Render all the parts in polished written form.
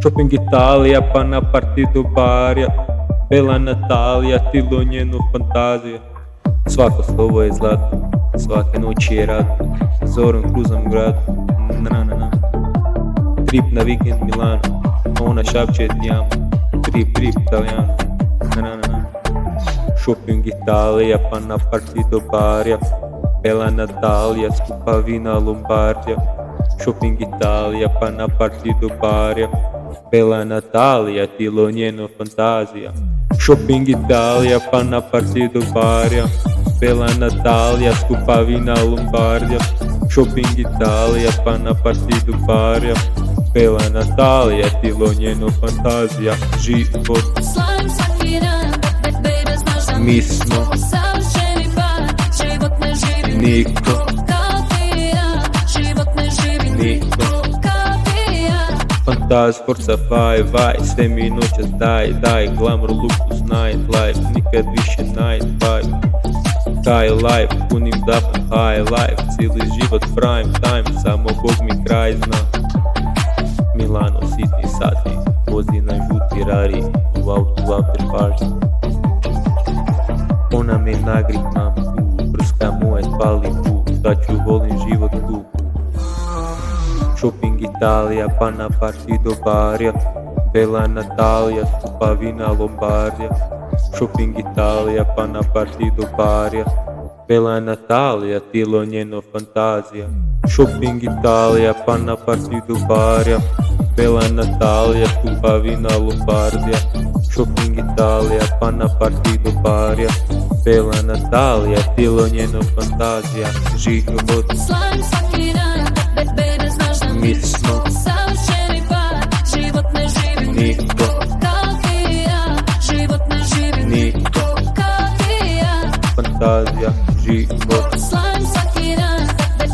Shopping Italija pa na parti do barja. Bela Natalija, tilo njenu fantazija. Svako slovo je zlato, svake noći je rad. Zorom kruzam grad, na. Trip na vikend Milano, ona šapće tijamo. Trip Italijano, na. Shopping Italija pa na parti do barja. Bela Natalija, skupa vina Lombardija. Shopping Italija pa na parti do barja. Bela Natalija, tilo njeno fantazija. Shopping Italija pa na parti do barja. Bela Natalija, skupa vina Lombardija. Shopping Italija pa na parti do barja. Bela Natalija, tilo njeno fantazija. Život Slavim svaki dan, baby znaš da mi smo savršeni par. Život ne živi niko kao ti i ja. Život ne živi niko kao ti i ja. Fantaz, forca, vaj, sve mi noćas daj. Glamour, lukus, nightlife, nikad više night vibe. High life, punim dapom high life. Cijeli život prime time, samo Bog mi kraj zna. Milano, sitni sati, vozi na žuti rari. U autu after party. Ona me nagrih mam tu, prska moje spali tu. Da ću volim život tu. Shopping Italija pa na parti do barja. Bela Natalija, skupa vina Lombardija. Shopping Italija pa na parti do barja. Bela Natalija, tilo njeno fantazija. Shopping Italija pa na parti do barja. Bela Natalija, skupa vina Lombardija. Shopping Italija pa na parti do barja. Bela Natalija, tilo njeno fantazija. Život Slavim svaki dan, baby znaš da mi smo savršeni par. Život ne živi niko kao ti i ja. Život ne živi niko kao ti i ja. fantazija. Život Slavim svaki dan,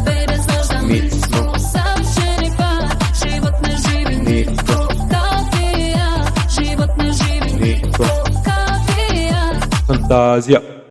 baby znaš da mi smo savršeni par. Život ne živi niko kao ti i ja. Život ne živi niko kao ti i ja. fantazija.